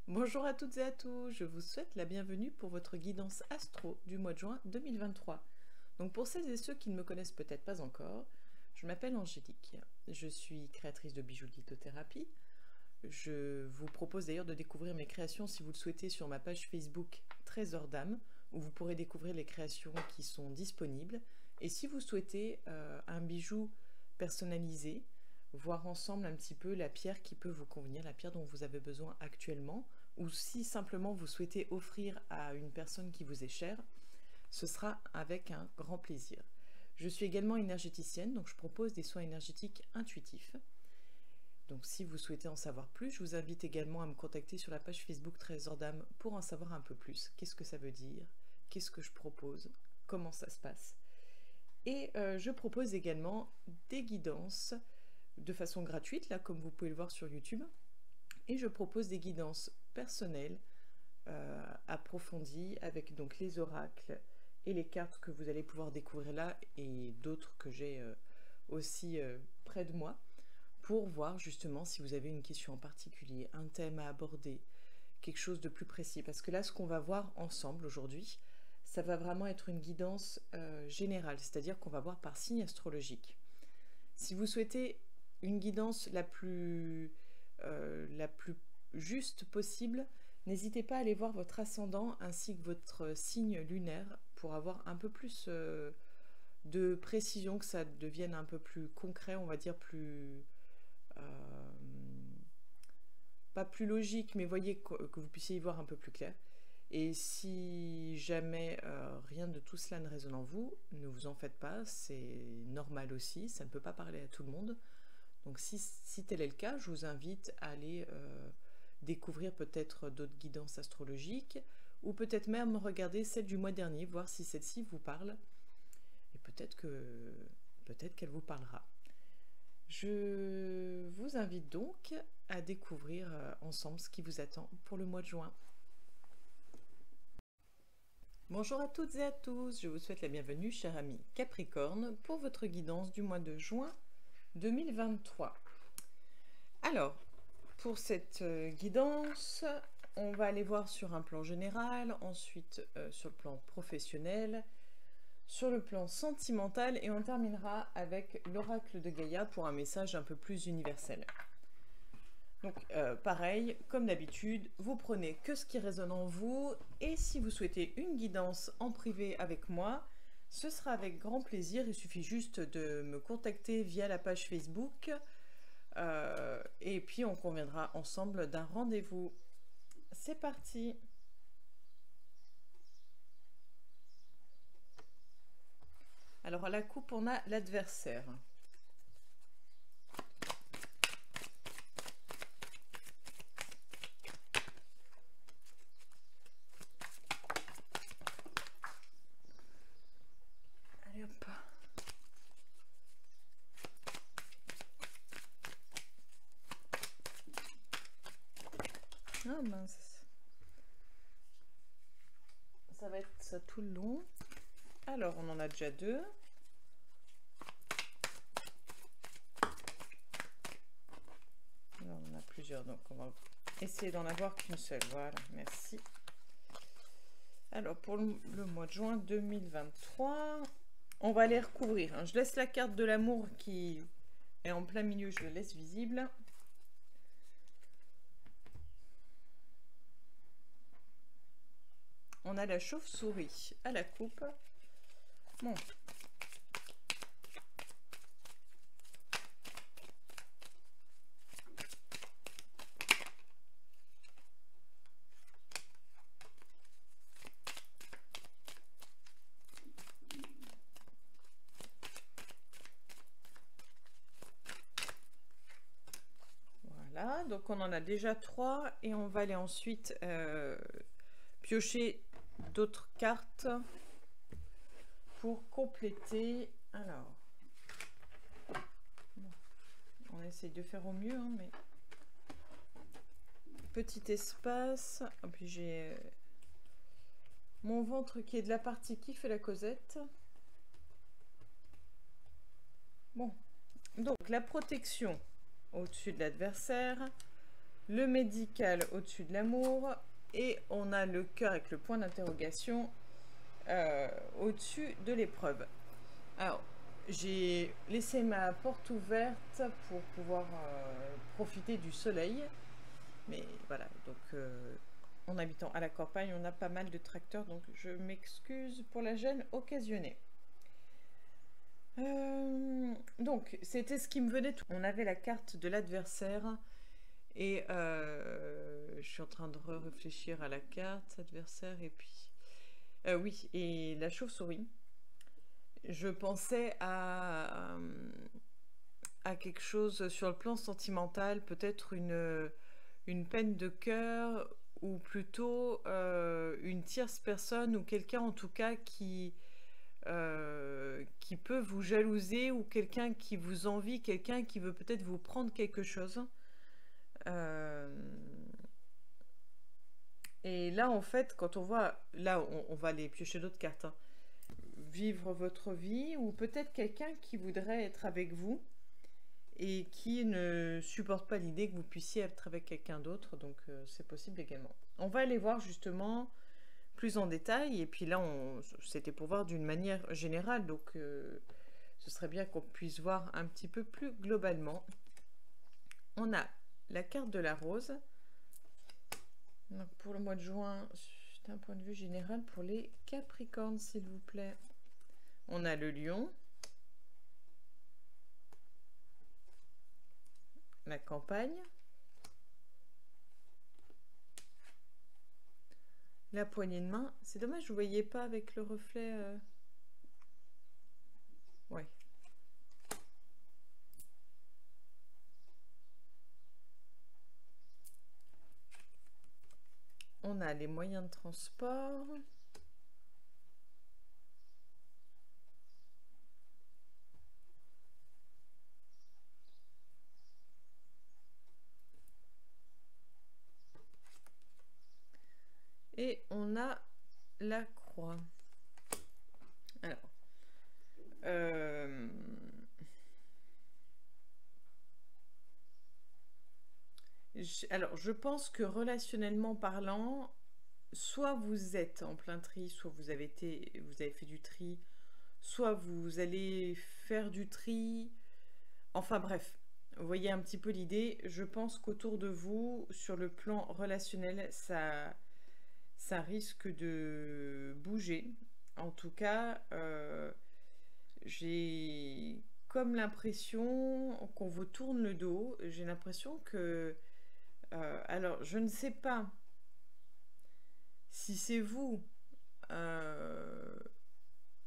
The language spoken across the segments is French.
Bonjour à toutes et à tous, je vous souhaite la bienvenue pour votre guidance astro du mois de juin 2023. Donc pour celles et ceux qui ne me connaissent peut-être pas encore, je m'appelle Angélique, je suis créatrice de bijoux de lithothérapie. Je vous propose d'ailleurs de découvrir mes créations si vous le souhaitez sur ma page Facebook Trésor d'âme, où vous pourrez découvrir les créations qui sont disponibles. Et si vous souhaitez un bijou personnalisé, voir ensemble un petit peu la pierre qui peut vous convenir, la pierre dont vous avez besoin actuellement, ou si simplement vous souhaitez offrir à une personne qui vous est chère, ce sera avec un grand plaisir. Je suis également énergéticienne, donc je propose des soins énergétiques intuitifs. Donc si vous souhaitez en savoir plus, je vous invite également à me contacter sur la page Facebook Trésor d'âme pour en savoir un peu plus. Qu'est-ce que ça veut dire? Qu'est-ce que je propose? Comment ça se passe? Et je propose également des guidances de façon gratuite, là comme vous pouvez le voir sur YouTube. Et je propose des guidances personnelles, approfondies, avec donc les oracles et les cartes que vous allez pouvoir découvrir là, et d'autres que j'ai aussi près de moi, pour voir justement si vous avez une question en particulier, un thème à aborder, quelque chose de plus précis. Parce que là, ce qu'on va voir ensemble aujourd'hui, ça va vraiment être une guidance générale, c'est-à-dire qu'on va voir par signe astrologique. Si vous souhaitez une guidance la plus juste possible, n'hésitez pas à aller voir votre ascendant ainsi que votre signe lunaire pour avoir un peu plus de précision, que ça devienne un peu plus concret, on va dire plus... pas plus logique, mais voyez que vous puissiez y voir un peu plus clair. Et si jamais rien de tout cela ne résonne en vous, ne vous en faites pas, c'est normal aussi, ça ne peut pas parler à tout le monde. Donc si tel est le cas, je vous invite à aller découvrir peut-être d'autres guidances astrologiques, ou peut-être même regarder celle du mois dernier, voir si celle-ci vous parle, et peut-être qu'elle vous parlera. Je vous invite donc à découvrir ensemble ce qui vous attend pour le mois de juin. Bonjour à toutes et à tous, je vous souhaite la bienvenue, chers amis Capricorne, pour votre guidance du mois de juin 2023. Alors, pour cette guidance, on va aller voir sur un plan général, ensuite sur le plan professionnel, sur le plan sentimental, et on terminera avec l'oracle de Gaïa pour un message un peu plus universel. Donc pareil, comme d'habitude, vous prenez que ce qui résonne en vous, et si vous souhaitez une guidance en privé avec moi, ce sera avec grand plaisir. Il suffit juste de me contacter via la page Facebook, et puis on conviendra ensemble d'un rendez-vous. C'est parti! Alors à la coupe, on a l'adversaire. Allez hop. Ah mince. Ça va être ça tout le long. Alors on en a déjà deux. On en a plusieurs, donc on va essayer d'en avoir qu'une seule. Voilà, merci. Alors pour le mois de juin 2023, on va les recouvrir, hein. Je laisse la carte de l'amour qui est en plein milieu, je la laisse visible. On a la chauve-souris à la coupe. Bon. Voilà, donc on en a déjà 3 et on va aller ensuite piocher d'autres cartes pour compléter. Alors, bon, on essaye de faire au mieux, hein, mais petit espace. Et puis j'ai mon ventre qui est de la partie qui fait la causette. Bon, donc la protection au-dessus de l'adversaire. le médical au-dessus de l'amour, et on a le cœur avec le point d'interrogation au-dessus de l'épreuve. Alors, j'ai laissé ma porte ouverte pour pouvoir profiter du soleil, mais voilà, donc en habitant à la campagne, on a pas mal de tracteurs, donc je m'excuse pour la gêne occasionnée. Donc, c'était ce qui me venait. On avait la carte de l'adversaire et je suis en train de réfléchir à la carte adversaire et puis oui, et la chauve-souris. Je pensais à quelque chose sur le plan sentimental, peut-être une peine de cœur ou plutôt une tierce personne ou quelqu'un en tout cas qui peut vous jalouser ou quelqu'un qui vous envie, quelqu'un qui veut peut-être vous prendre quelque chose. Et là, en fait, quand on voit... Là, on va aller piocher d'autres cartes. Hein. Vivre votre vie ou peut-être quelqu'un qui voudrait être avec vous et qui ne supporte pas l'idée que vous puissiez être avec quelqu'un d'autre. Donc, c'est possible également. On va aller voir justement plus en détail, et puis là c'était pour voir d'une manière générale, donc ce serait bien qu'on puisse voir un petit peu plus globalement. On a la carte de la rose, donc pour le mois de juin, d'un point de vue général pour les Capricornes s'il vous plaît. On a le lion, la campagne, la poignée de main. C'est dommage, je ne voyais pas avec le reflet. Ouais. On a les moyens de transport. Et on a la croix. Alors, je pense que relationnellement parlant, soit vous êtes en plein tri, soit vous avez fait du tri, soit vous allez faire du tri. Enfin bref, vous voyez un petit peu l'idée. Je pense qu'autour de vous, sur le plan relationnel, ça risque de bouger. En tout cas, j'ai comme l'impression qu'on vous tourne le dos. J'ai l'impression que... alors, je ne sais pas si c'est vous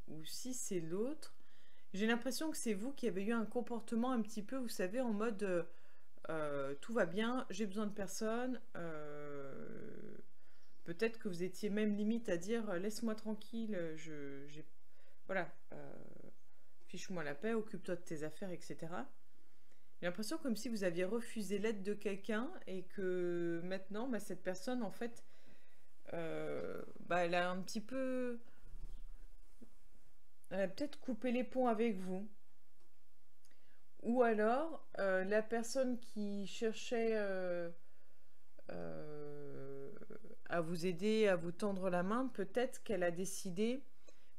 ou si c'est l'autre. J'ai l'impression que c'est vous qui avez eu un comportement un petit peu, vous savez, en mode tout va bien, j'ai besoin de personne. Peut-être que vous étiez même limite à dire laisse-moi tranquille, voilà, fiche-moi la paix, occupe-toi de tes affaires, etc. J'ai l'impression comme si vous aviez refusé l'aide de quelqu'un et que maintenant, bah, cette personne, en fait, elle a un petit peu... Elle a peut-être coupé les ponts avec vous. Ou alors, la personne qui cherchait à vous aider, à vous tendre la main, peut-être qu'elle a décidé,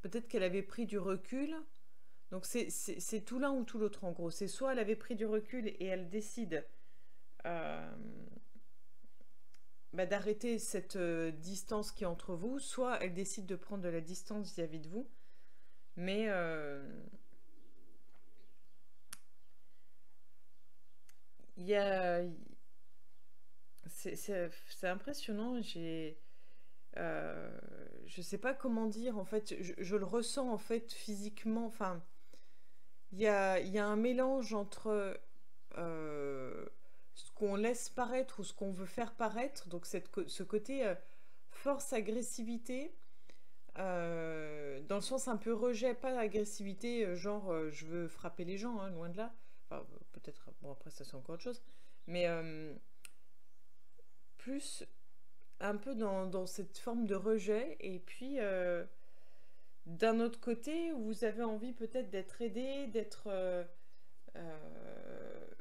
peut-être qu'elle avait pris du recul. Donc c'est tout l'un ou tout l'autre en gros. C'est soit elle avait pris du recul et elle décide d'arrêter cette distance qui est entre vous, soit elle décide de prendre de la distance vis-à-vis de vous. Mais il y a... C'est impressionnant, je sais pas comment dire, en fait, je le ressens en fait physiquement, enfin, il y a un mélange entre ce qu'on laisse paraître ou ce qu'on veut faire paraître, donc ce côté force-agressivité, dans le sens un peu rejet, pas agressivité, genre je veux frapper les gens, hein, loin de là, enfin, peut-être, bon après ça c'est encore autre chose, mais plus un peu dans cette forme de rejet, et puis d'un autre côté vous avez envie peut-être d'être aidé, d'être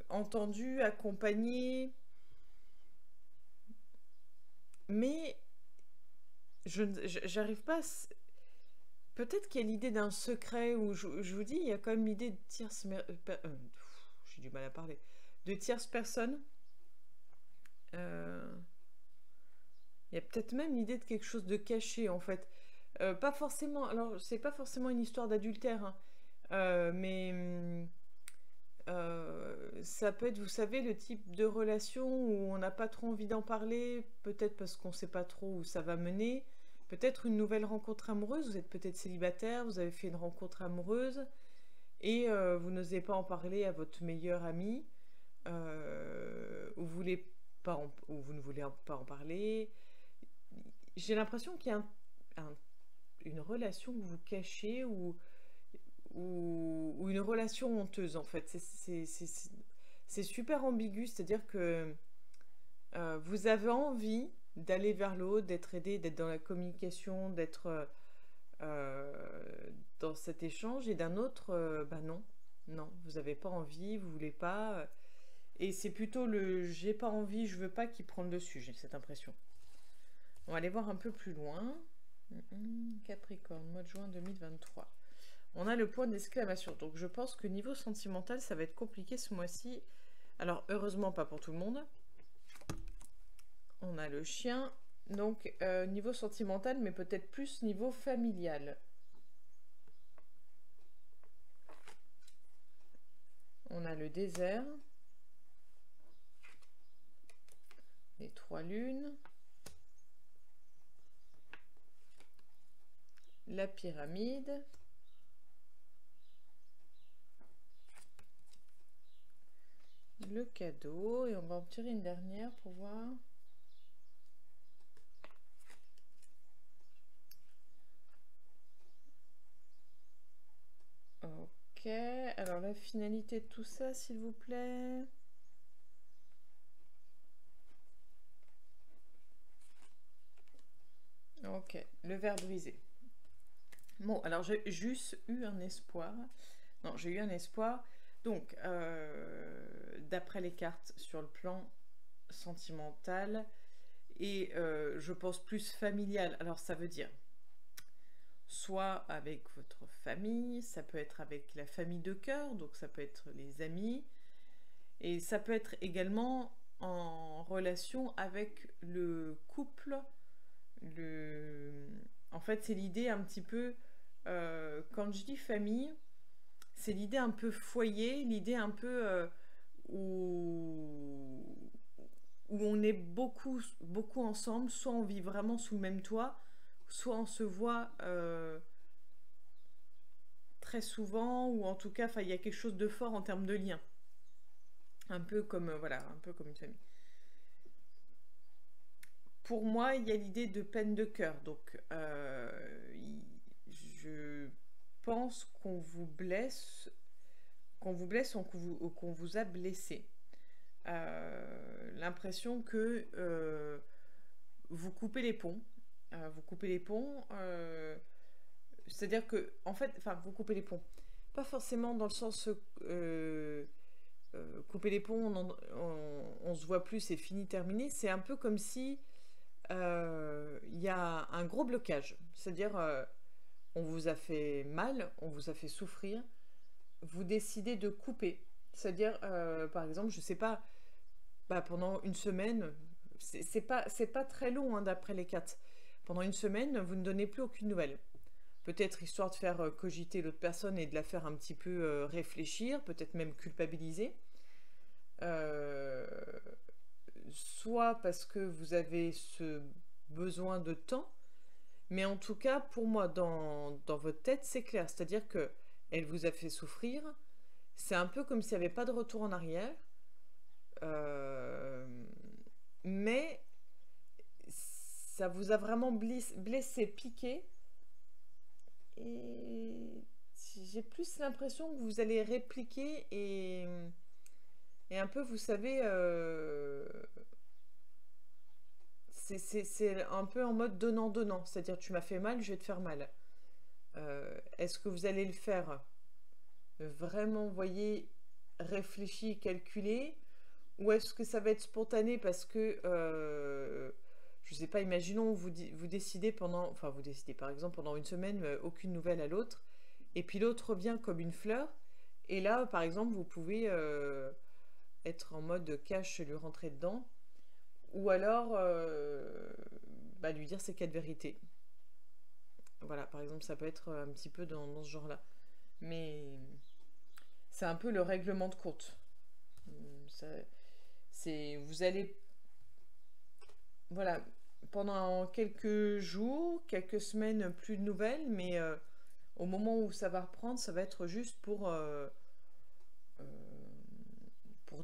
entendu, accompagné, mais j'arrive pas à... Peut-être qu'il y a l'idée d'un secret, où je vous dis, il y a quand même l'idée de tierce... j'ai du mal à parler. De tierce personne. Il y a peut-être même l'idée de quelque chose de caché, en fait. Pas forcément... Alors, c'est pas forcément une histoire d'adultère, hein, mais... ça peut être, vous savez, le type de relation où on n'a pas trop envie d'en parler, peut-être parce qu'on ne sait pas trop où ça va mener. Peut-être une nouvelle rencontre amoureuse, vous êtes peut-être célibataire, vous avez fait une rencontre amoureuse et vous n'osez pas en parler à votre meilleur ami, ou vous ne voulez pas en parler. J'ai l'impression qu'il y a une relation que vous cachez ou une relation honteuse en fait. C'est super ambigu, c'est-à-dire que vous avez envie d'aller vers l'autre, d'être aidé, d'être dans la communication, d'être dans cet échange, et d'un autre, bah non, non, vous n'avez pas envie, vous voulez pas, et c'est plutôt le j'ai pas envie, je veux pas qui prend le dessus, j'ai cette impression. On va aller voir un peu plus loin. Capricorne, mois de juin 2023. On a le point d'exclamation. Donc je pense que niveau sentimental, ça va être compliqué ce mois-ci. Alors heureusement pas pour tout le monde. On a le chien. Donc niveau sentimental, mais peut-être plus niveau familial. On a le désert. Les 3 lunes. La pyramide. Le cadeau, et on va en tirer une dernière pour voir. Ok, alors la finalité de tout ça, s'il vous plaît. Ok, le verre brisé. Bon, alors j'ai juste eu un espoir. Non, j'ai eu un espoir. Donc, d'après les cartes sur le plan sentimental et je pense plus familial. Alors, ça veut dire soit avec votre famille, ça peut être avec la famille de cœur, donc ça peut être les amis, et ça peut être également en relation avec le couple. En fait, c'est l'idée un petit peu, quand je dis famille, c'est l'idée un peu foyer, l'idée un peu où on est beaucoup, beaucoup ensemble, soit on vit vraiment sous le même toit, soit on se voit très souvent, ou en tout cas, il y a quelque chose de fort en termes de lien. Un peu comme, voilà, un peu comme une famille. Pour moi, il y a l'idée de peine de cœur. Donc, je pense qu'on vous blesse ou qu'on vous a blessé. L'impression que vous coupez les ponts. C'est-à-dire que, en fait, enfin, vous coupez les ponts. Pas forcément dans le sens couper les ponts, on se voit plus, c'est fini, terminé. C'est un peu comme si il y a un gros blocage. C'est-à-dire, on vous a fait mal, on vous a fait souffrir, vous décidez de couper. C'est-à-dire, par exemple, je sais pas, bah, pendant une semaine, c'est pas très long hein, d'après les cartes. Pendant une semaine, vous ne donnez plus aucune nouvelle. Peut-être histoire de faire cogiter l'autre personne et de la faire un petit peu réfléchir, peut-être même culpabiliser. Euh, Soit parce que vous avez ce besoin de temps, mais en tout cas, pour moi, dans votre tête, c'est clair. C'est-à-dire que elle vous a fait souffrir. C'est un peu comme s'il n'y avait pas de retour en arrière. Euh, mais ça vous a vraiment blessé, piqué. Et j'ai plus l'impression que vous allez répliquer et un peu, vous savez, c'est un peu en mode donnant-donnant. C'est-à-dire, tu m'as fait mal, je vais te faire mal. Est-ce que vous allez le faire vraiment, vous voyez, réfléchi, calculé, ou est-ce que ça va être spontané parce que, je sais pas, imaginons vous décidez vous décidez par exemple pendant une semaine, aucune nouvelle à l'autre, et puis l'autre revient comme une fleur, et là, par exemple, vous pouvez être en mode cash, lui rentrer dedans, ou alors lui dire ses 4 vérités. Voilà, par exemple, ça peut être un petit peu dans ce genre-là. Mais c'est un peu le règlement de compte. Vous allez, voilà, pendant quelques jours, quelques semaines, plus de nouvelles, mais au moment où ça va reprendre, ça va être juste pour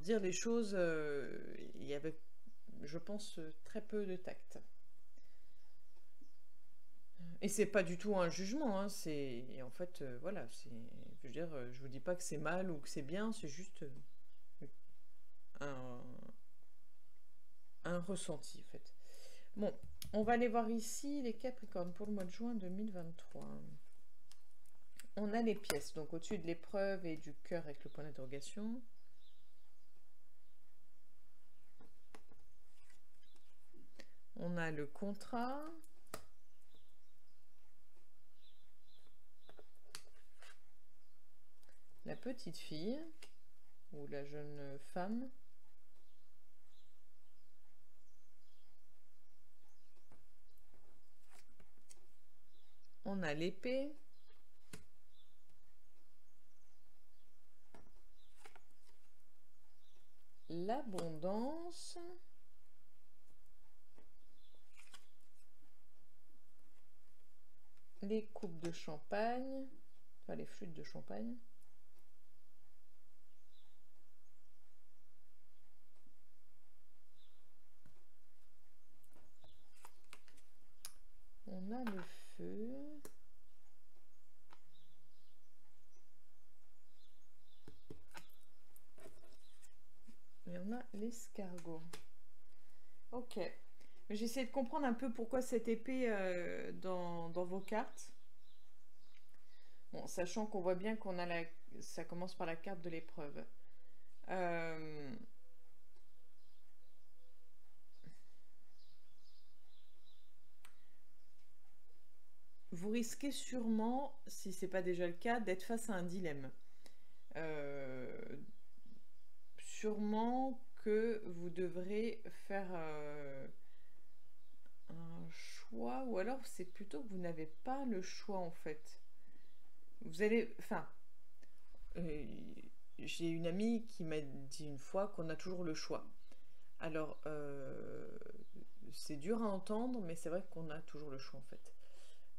dire les choses et avec, je pense, très peu de tact. Et c'est pas du tout un jugement, hein, c'est en fait, voilà, je veux dire, je vous dis pas que c'est mal ou que c'est bien, c'est juste un, un ressenti, en fait. Bon, on va aller voir ici les Capricornes pour le mois de juin 2023. On a les pièces, donc au-dessus de l'épreuve et du cœur avec le point d'interrogation. On a le contrat. La petite fille ou la jeune femme. On a l'épée. L'abondance. Les coupes de champagne. Enfin, les flûtes de champagne. On a le feu. Et on a l'escargot. Ok. J'essaie de comprendre un peu pourquoi cette épée dans vos cartes. Bon, sachant qu'on voit bien qu'on a ça commence par la carte de l'épreuve. Vous risquez sûrement, si ce n'est pas déjà le cas, d'être face à un dilemme. Sûrement que vous devrez faire un choix, ou alors c'est plutôt que vous n'avez pas le choix en fait. Vous allez... Enfin, j'ai une amie qui m'a dit une fois qu'on a toujours le choix. Alors, c'est dur à entendre, mais c'est vrai qu'on a toujours le choix en fait.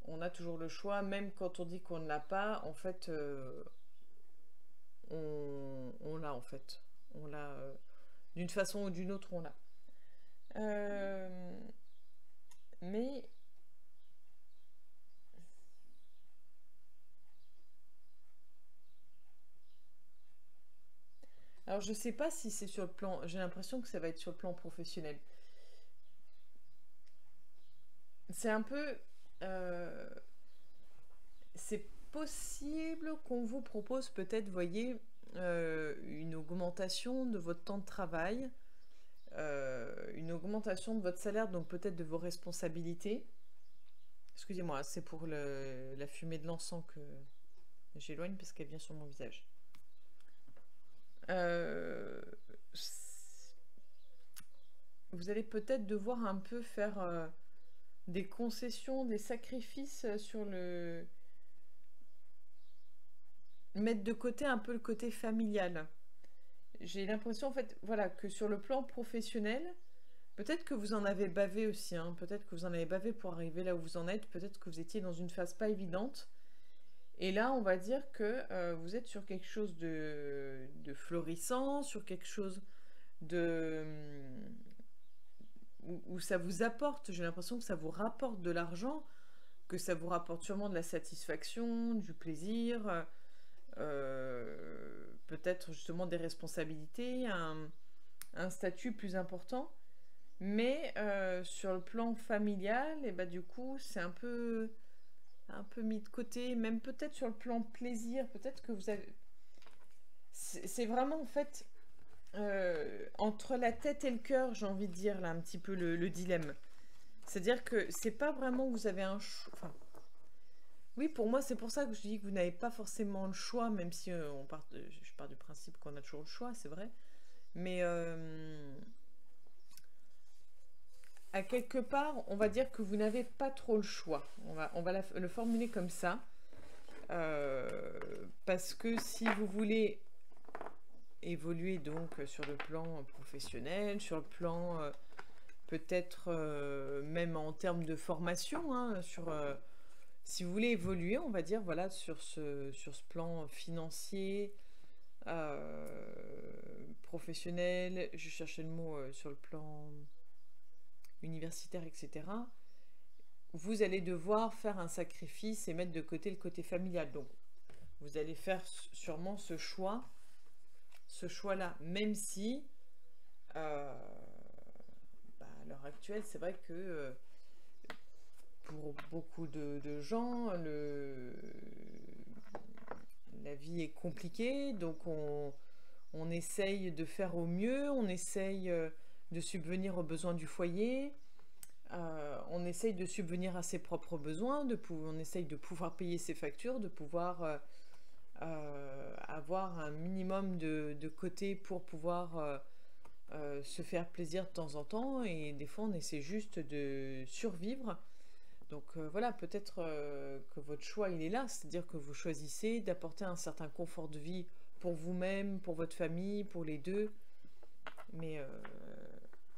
On a toujours le choix, même quand on dit qu'on ne l'a pas, en fait, on l'a en fait. On l'a d'une façon ou d'une autre, on l'a. Mais alors je sais pas si c'est sur le plan, j'ai l'impression que ça va être sur le plan professionnel. C'est un peu, euh, c'est possible qu'on vous propose peut-être, voyez, une augmentation de votre temps de travail, une augmentation de votre salaire, donc peut-être de vos responsabilités. Excusez-moi, c'est pour la fumée de l'encens que j'éloigne parce qu'elle vient sur mon visage. Vous allez peut-être devoir un peu faire des concessions, des sacrifices sur mettre de côté un peu le côté familial. J'ai l'impression en fait, voilà, que sur le plan professionnel, peut-être que vous en avez bavé aussi, hein, peut-être que vous en avez bavé pour arriver là où vous en êtes, peut-être que vous étiez dans une phase pas évidente. Et là, on va dire que vous êtes sur quelque chose de florissant, sur quelque chose de où ça vous apporte, j'ai l'impression que ça vous rapporte de l'argent, que ça vous rapporte sûrement de la satisfaction, du plaisir, peut-être justement des responsabilités, un statut plus important. Mais sur le plan familial, et bah, du coup, c'est un peu mis de côté, même peut-être sur le plan plaisir, peut-être que vous avez... C'est vraiment en fait entre la tête et le cœur, j'ai envie de dire là un petit peu le dilemme. C'est-à-dire que c'est pas vraiment que vous avez un choix. Enfin, oui, pour moi, c'est pour ça que je dis que vous n'avez pas forcément le choix, même si je pars du principe qu'on a toujours le choix, c'est vrai. Mais à quelque part, on va dire que vous n'avez pas trop le choix. On va le formuler comme ça. Parce que si vous voulez évoluer donc sur le plan professionnel, sur le plan peut-être même en termes de formation, hein, si vous voulez évoluer, on va dire, voilà, sur ce plan financier, professionnel, je cherchais le mot sur le plan universitaire, etc., vous allez devoir faire un sacrifice et mettre de côté le côté familial. Donc, vous allez faire sûrement ce choix-là, même si, à l'heure actuelle, c'est vrai que pour beaucoup de gens, la vie est compliquée, donc on essaye de faire au mieux, on essaye de subvenir aux besoins du foyer, on essaye de subvenir à ses propres besoins, on essaye de pouvoir payer ses factures, de pouvoir avoir un minimum de côté pour pouvoir se faire plaisir de temps en temps, et des fois on essaie juste de survivre. Donc voilà, peut-être que votre choix il est là, c'est-à-dire que vous choisissez d'apporter un certain confort de vie pour vous-même, pour votre famille, pour les deux. Mais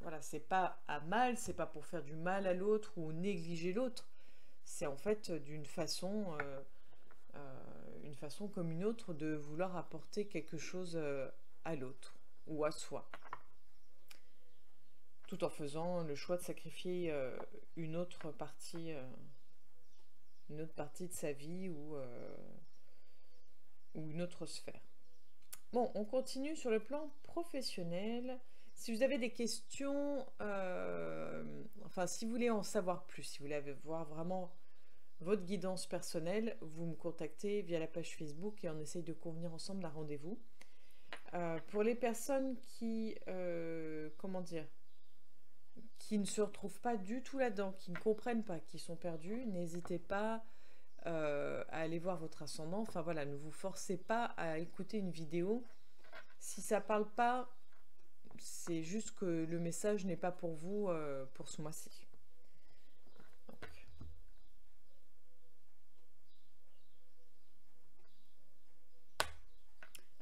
voilà, c'est pas à mal, c'est pas pour faire du mal à l'autre ou négliger l'autre. C'est en fait d'une façon, une façon comme une autre de vouloir apporter quelque chose à l'autre ou à soi, tout en faisant le choix de sacrifier une autre partie de sa vie ou une autre sphère. Bon, on continue sur le plan professionnel. Si vous avez des questions, enfin si vous voulez en savoir plus, si vous voulez voir vraiment votre guidance personnelle, vous me contactez via la page Facebook et on essaye de convenir ensemble d'un rendez-vous. Pour les personnes qui, comment dire, qui ne se retrouvent pas du tout là-dedans, qui ne comprennent pas, qui sont perdus, n'hésitez pas à aller voir votre ascendant. Enfin voilà, ne vous forcez pas à écouter une vidéo. Si ça parle pas, c'est juste que le message n'est pas pour vous pour ce mois-ci.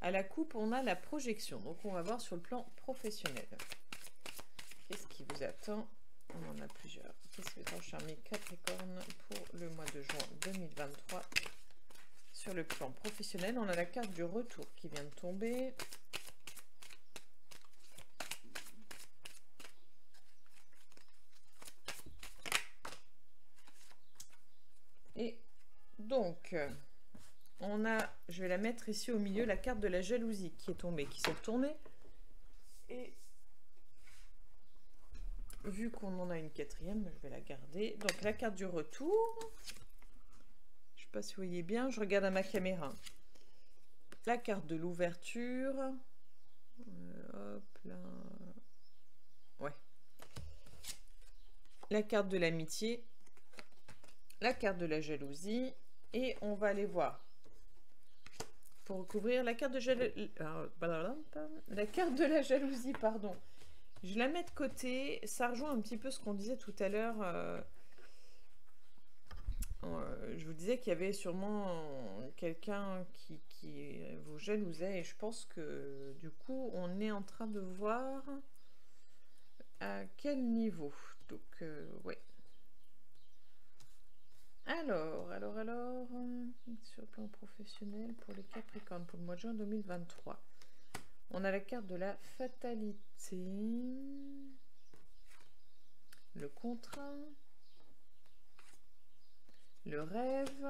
À la coupe, on a la projection. Donc on va voir sur le plan professionnel. Qu'est-ce qui vous attend? On en a plusieurs. Qu'est-ce qui vous attend, cher mes Capricorne, pour le mois de juin 2023 sur le plan professionnel? On a la carte du retour qui vient de tomber. Et donc, on a, je vais la mettre ici au milieu, la carte de la jalousie qui est tombée, qui s'est retournée. Et vu qu'on en a une quatrième, je vais la garder. Donc la carte du retour. Je ne sais pas si vous voyez bien, je regarde à ma caméra. La carte de l'ouverture. Hop là. Ouais. La carte de l'amitié. La carte de la jalousie. Et on va aller voir. Pour recouvrir la carte de la carte de la jalousie, pardon. Je la mets de côté. Ça rejoint un petit peu ce qu'on disait tout à l'heure. Je vous disais qu'il y avait sûrement quelqu'un qui vous jalousait. Et je pense que du coup, on est en train de voir à quel niveau. Donc, ouais. Alors, sur le plan professionnel pour les Capricornes pour le mois de juin 2023, on a la carte de la fatalité, le contrat, le rêve,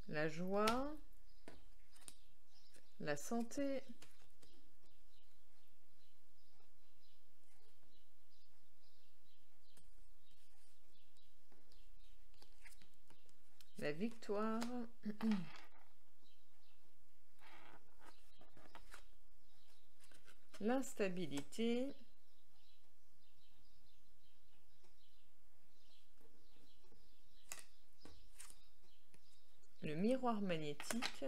la joie, la santé, la victoire, l'instabilité le miroir magnétique.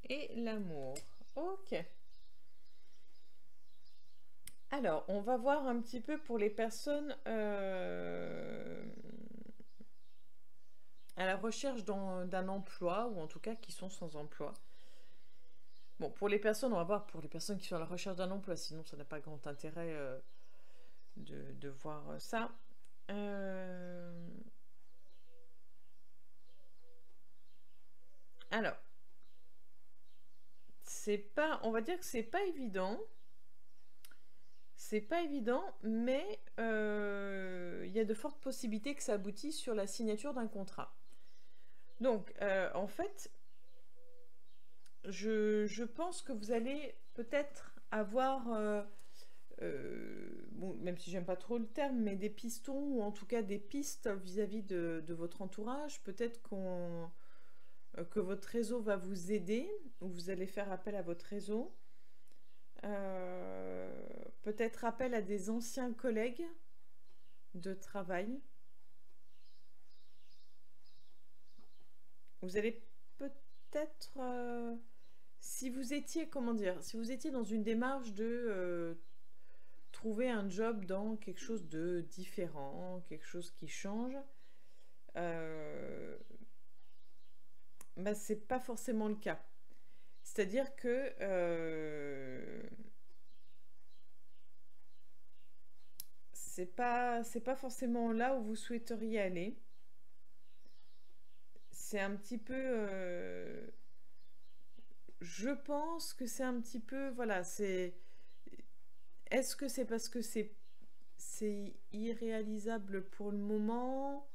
Et l'amour. Ok. Alors, on va voir un petit peu pour les personnes à la recherche d'un emploi, ou en tout cas qui sont sans emploi. Bon, pour les personnes, on va voir pour les personnes qui sont à la recherche d'un emploi, sinon ça n'a pas grand intérêt de voir ça. Alors, c'est pas, on va dire que c'est pas évident. C'est pas évident, mais il y a de fortes possibilités que ça aboutisse sur la signature d'un contrat. Donc, en fait, je pense que vous allez peut-être avoir, bon, même si j'aime pas trop le terme, mais des pistons, ou en tout cas des pistes vis-à-vis de votre entourage. Peut-être que votre réseau va vous aider, ou vous allez faire appel à votre réseau. Peut-être appel à des anciens collègues de travail. Vous allez peut-être, si vous étiez, comment dire, si vous étiez dans une démarche de trouver un job dans quelque chose de différent, quelque chose qui change, bah, c'est pas forcément le cas. C'est-à-dire que c'est pas forcément là où vous souhaiteriez aller. C'est un petit peu, je pense que c'est un petit peu, voilà, c'est, est-ce que c'est parce que c'est irréalisable pour le moment,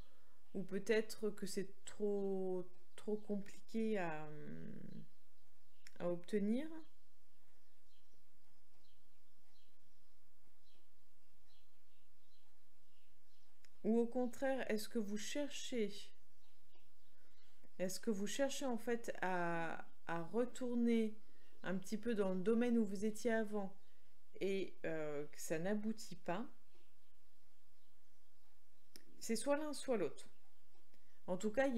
ou peut-être que c'est trop compliqué à obtenir? Ou au contraire, est-ce que vous cherchez en fait à retourner un petit peu dans le domaine où vous étiez avant, et que ça n'aboutit pas? C'est soit l'un, soit l'autre. En tout cas,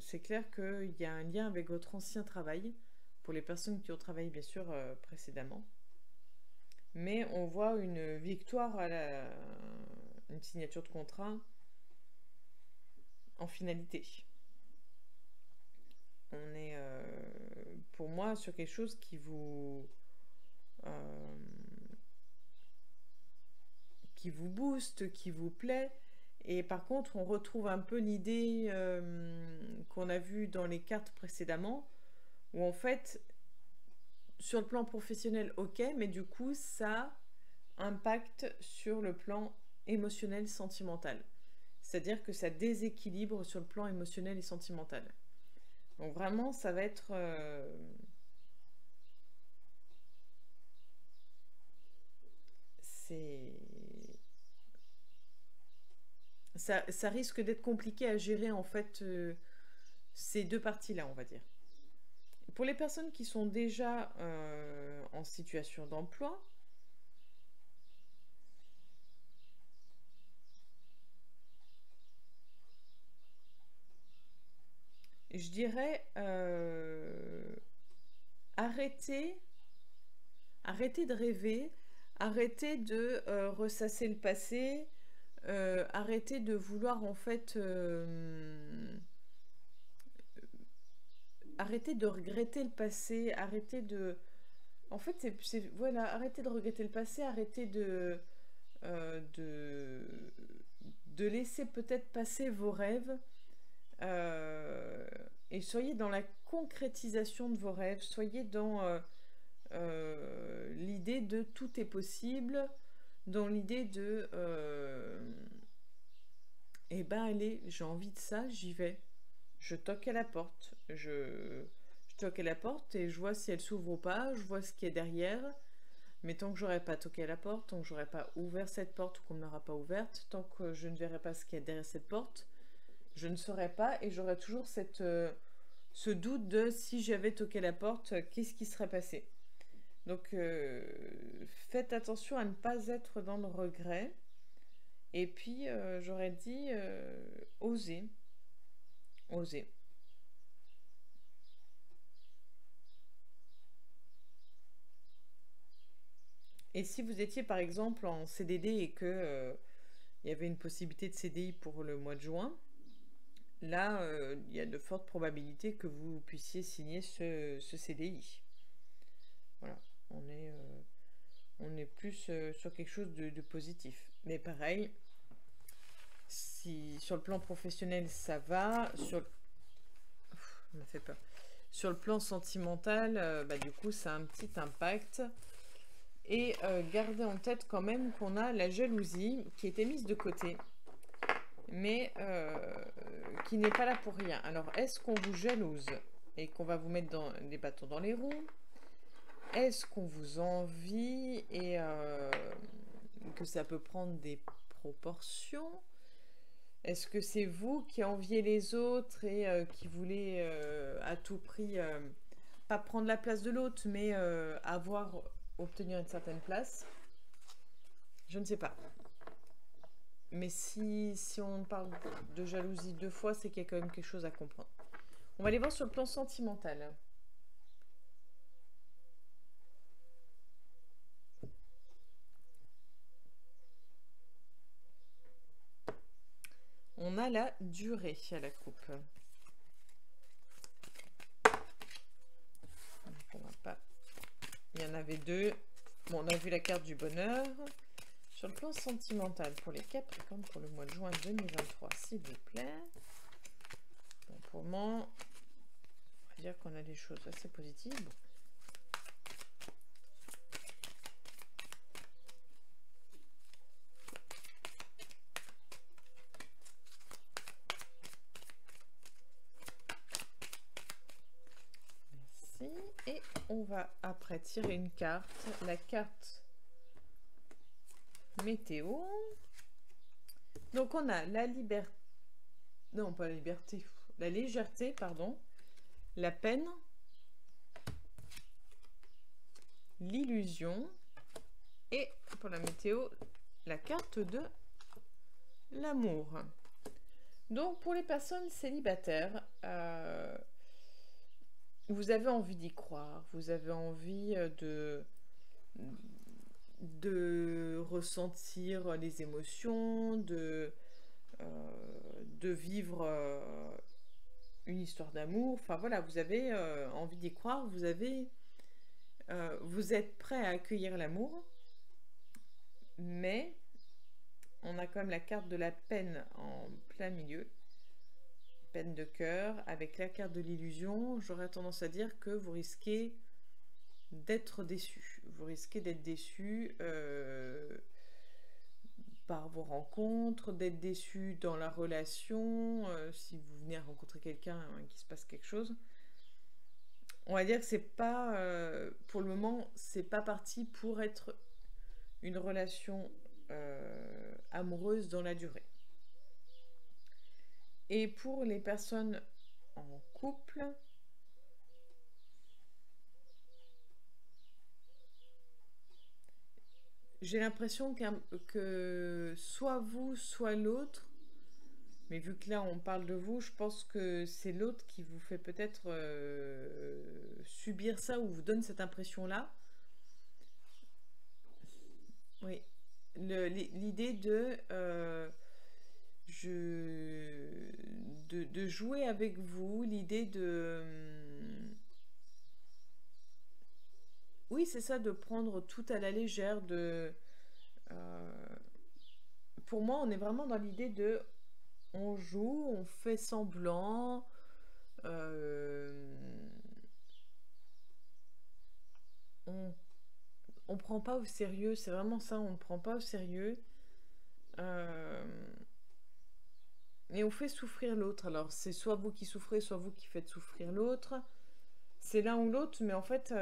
c'est clair qu'il y a un lien avec votre ancien travail, pour les personnes qui ont travaillé bien sûr précédemment. Mais on voit une victoire une signature de contrat en finalité. On est pour moi sur quelque chose euh, qui vous booste, qui vous plaît. Et par contre, on retrouve un peu l'idée qu'on a vue dans les cartes précédemment, où en fait, sur le plan professionnel, ok, mais du coup, ça impacte sur le plan émotionnel, sentimental. C'est-à-dire que ça déséquilibre sur le plan émotionnel et sentimental. Donc vraiment, ça va être... ça risque d'être compliqué à gérer en fait ces deux parties-là, on va dire. Pour les personnes qui sont déjà en situation d'emploi, je dirais arrêtez de rêver, arrêtez de ressasser le passé, arrêtez de vouloir en fait arrêtez de regretter le passé, arrêtez de... En fait, voilà, arrêtez de regretter le passé, arrêtez euh, de, de laisser peut-être passer vos rêves, et soyez dans la concrétisation de vos rêves, soyez dans l'idée de tout est possible, dans l'idée de eh ben allez, j'ai envie de ça, j'y vais. Je toque à la porte. Je toque à la porte et je vois si elle s'ouvre ou pas, je vois ce qu'il y a derrière. Mais tant que j'aurai pas toqué à la porte, tant que j'aurai pas ouvert cette porte ou qu'on ne l'aura pas ouverte, tant que je ne verrai pas ce qu'il y a derrière cette porte, je ne saurai pas, et j'aurai toujours ce doute de si j'avais toqué à la porte, qu'est-ce qui serait passé. Donc, faites attention à ne pas être dans le regret. Et puis, j'aurais dit, osez. Osez. Et si vous étiez par exemple en CDD et que il y avait une possibilité de CDI pour le mois de juin, là, il y a de fortes probabilités que vous puissiez signer ce CDI. Voilà, on est plus sur quelque chose de positif. Mais pareil, si sur le plan professionnel ça va, ça me fait peur. Sur le plan sentimental, bah, du coup, ça a un petit impact. Et gardez en tête quand même qu'on a la jalousie qui était mise de côté, mais qui n'est pas là pour rien. Alors, est-ce qu'on vous jalouse et qu'on va vous mettre des bâtons dans les roues? Est-ce qu'on vous envie et que ça peut prendre des proportions? Est-ce que c'est vous qui enviez les autres et qui voulez à tout prix pas prendre la place de l'autre, mais obtenir une certaine place? Je ne sais pas. Mais si on parle de jalousie deux fois, c'est qu'il y a quand même quelque chose à comprendre. On va aller voir sur le plan sentimental. On a la durée à la coupe. Donc on va pas... Il y en avait deux. Bon, on a vu la carte du bonheur. Sur le plan sentimental, pour les Capricornes, pour le mois de juin 2023, s'il vous plaît. Bon, pour le moment, on va dire qu'on a des choses assez positives. Bon. Merci. Et on va après tirer une carte, la carte météo. Donc on a la liberté, non pas la liberté, la légèreté, pardon, la peine, l'illusion et pour la météo, la carte de l'amour. Donc pour les personnes célibataires, vous avez envie d'y croire, vous avez envie de ressentir les émotions, de vivre une histoire d'amour. Enfin voilà, vous avez envie d'y croire, vous êtes prêt à accueillir l'amour, mais on a quand même la carte de la peine en plein milieu, peine de cœur, avec la carte de l'illusion. J'aurais tendance à dire que vous risquez d'être déçu. Vous risquez d'être déçu par vos rencontres, d'être déçu dans la relation, si vous venez à rencontrer quelqu'un qui se passe quelque chose. On va dire que c'est pas, pour le moment, c'est pas parti pour être une relation amoureuse dans la durée. Et pour les personnes en couple, j'ai l'impression que soit vous, soit l'autre, mais vu que là on parle de vous, je pense que c'est l'autre qui vous fait peut-être subir ça ou vous donne cette impression-là. Oui, l'idée de jouer avec vous, l'idée de... Oui, c'est ça, de prendre tout à la légère, pour moi, on est vraiment dans l'idée de... On joue, on fait semblant, on prend pas au sérieux, c'est vraiment ça, on ne prend pas au sérieux. Et on fait souffrir l'autre. Alors, c'est soit vous qui souffrez, soit vous qui faites souffrir l'autre. C'est l'un ou l'autre, mais en fait,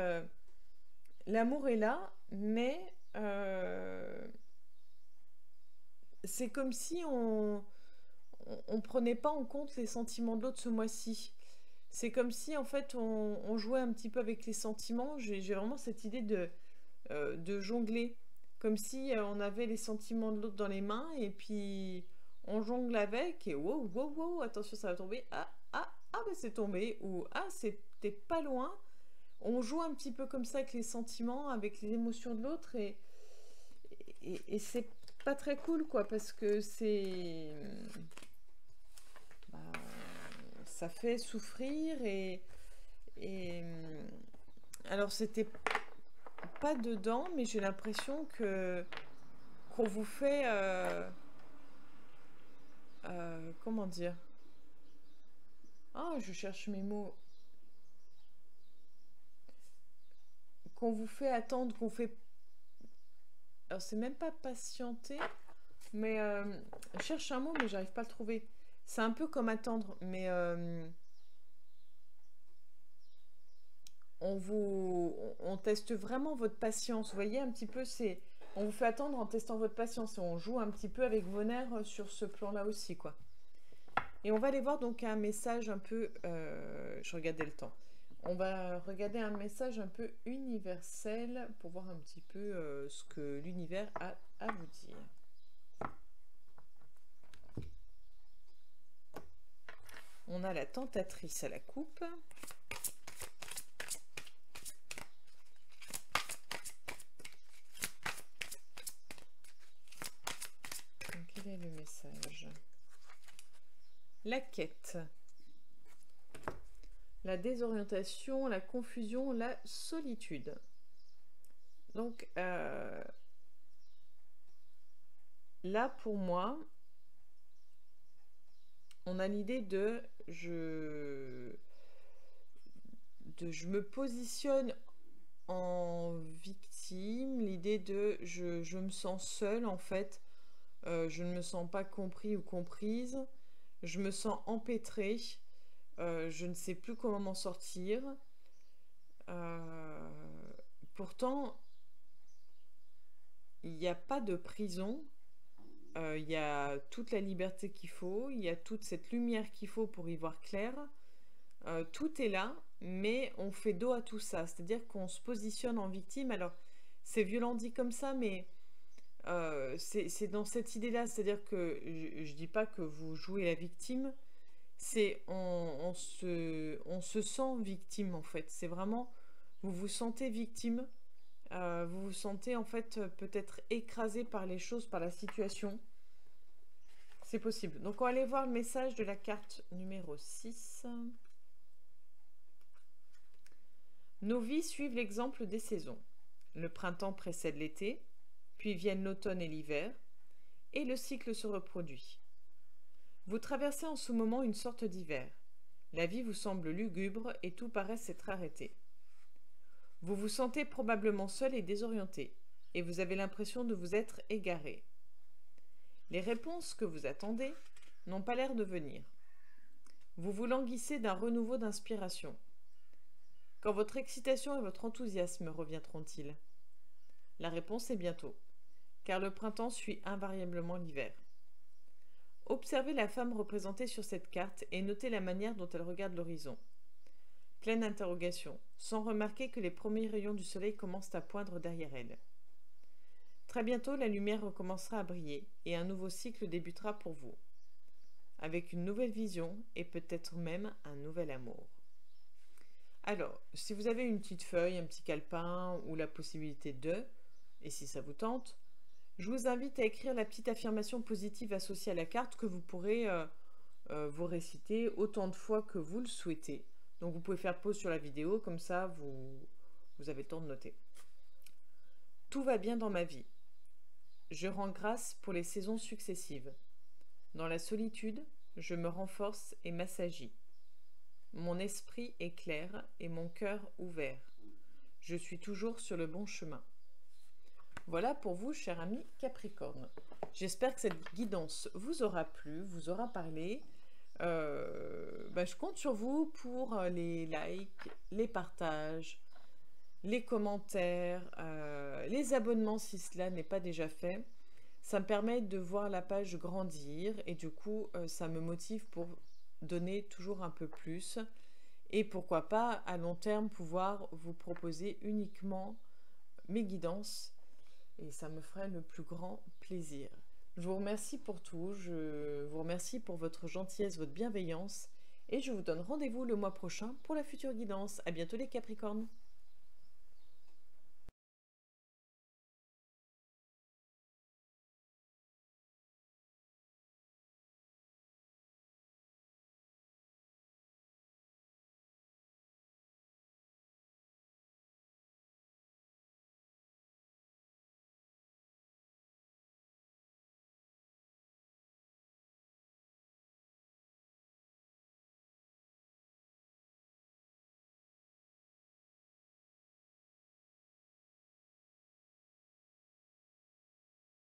l'amour est là, mais c'est comme si on prenait pas en compte les sentiments de l'autre ce mois-ci. C'est comme si en fait on jouait un petit peu avec les sentiments. J'ai vraiment cette idée de jongler. Comme si on avait les sentiments de l'autre dans les mains et puis on jongle avec et wow, wow, wow, attention ça va tomber. Ah, ah, ah, ben c'est tombé. Ou ah, c'était pas loin. On joue un petit peu comme ça avec les sentiments, avec les émotions de l'autre et c'est pas très cool quoi parce que bah, ça fait souffrir et alors c'était pas dedans mais j'ai l'impression que qu'on vous fait comment dire, ah je cherche mes mots, qu'on vous fait attendre, qu'on fait, alors c'est même pas patienter mais je cherche un mot mais j'arrive pas à le trouver. C'est un peu comme attendre mais on teste vraiment votre patience. Vous voyez un petit peu, on vous fait attendre en testant votre patience et on joue un petit peu avec vos nerfs sur ce plan-là aussi, quoi. Et on va aller voir donc un message un peu, je regardais le temps. On va regarder un message un peu universel pour voir un petit peu ce que l'univers a à vous dire. On a la tentatrice à la coupe. Quel est le message? La quête, la désorientation, la confusion, la solitude. Donc là pour moi, on a l'idée de je me positionne en victime, l'idée de je me sens seule en fait. Je ne me sens pas compris ou comprise, je me sens empêtrée, je ne sais plus comment m'en sortir. Pourtant, il n'y a pas de prison, il y a toute la liberté qu'il faut, il y a toute cette lumière qu'il faut pour y voir clair. Tout est là, mais on fait dos à tout ça, c'est-à-dire qu'on se positionne en victime. Alors, c'est violent dit comme ça, mais c'est dans cette idée-là, c'est-à-dire que je dis pas que vous jouez la victime, c'est on se sent victime en fait. C'est vraiment, vous vous sentez victime, vous vous sentez en fait peut-être écrasé par les choses, par la situation. C'est possible. Donc on va aller voir le message de la carte numéro 6. Nos vies suivent l'exemple des saisons. Le printemps précède l'été, puis viennent l'automne et l'hiver, et le cycle se reproduit. Vous traversez en ce moment une sorte d'hiver. La vie vous semble lugubre et tout paraît s'être arrêté. Vous vous sentez probablement seul et désorienté, et vous avez l'impression de vous être égaré. Les réponses que vous attendez n'ont pas l'air de venir. Vous vous languissez d'un renouveau d'inspiration. Quand votre excitation et votre enthousiasme reviendront-ils? La réponse est bientôt, car le printemps suit invariablement l'hiver. Observez la femme représentée sur cette carte et notez la manière dont elle regarde l'horizon. Pleine d'interrogations, sans remarquer que les premiers rayons du soleil commencent à poindre derrière elle. Très bientôt, la lumière recommencera à briller et un nouveau cycle débutera pour vous, avec une nouvelle vision et peut-être même un nouvel amour. Alors, si vous avez une petite feuille, un petit calepin ou la possibilité de, et si ça vous tente, je vous invite à écrire la petite affirmation positive associée à la carte que vous pourrez vous réciter autant de fois que vous le souhaitez. Donc vous pouvez faire pause sur la vidéo, comme ça vous avez le temps de noter. Tout va bien dans ma vie. Je rends grâce pour les saisons successives. Dans la solitude, je me renforce et m'assagis. Mon esprit est clair et mon cœur ouvert. Je suis toujours sur le bon chemin. Voilà pour vous, cher ami Capricorne. J'espère que cette guidance vous aura plu, vous aura parlé. Je compte sur vous pour les likes, les partages, les commentaires, les abonnements si cela n'est pas déjà fait. Ça me permet de voir la page grandir et du coup, ça me motive pour donner toujours un peu plus et pourquoi pas à long terme pouvoir vous proposer uniquement mes guidances, et ça me ferait le plus grand plaisir. Je vous remercie pour tout, je vous remercie pour votre gentillesse, votre bienveillance, et je vous donne rendez-vous le mois prochain pour la future guidance. À bientôt les Capricornes!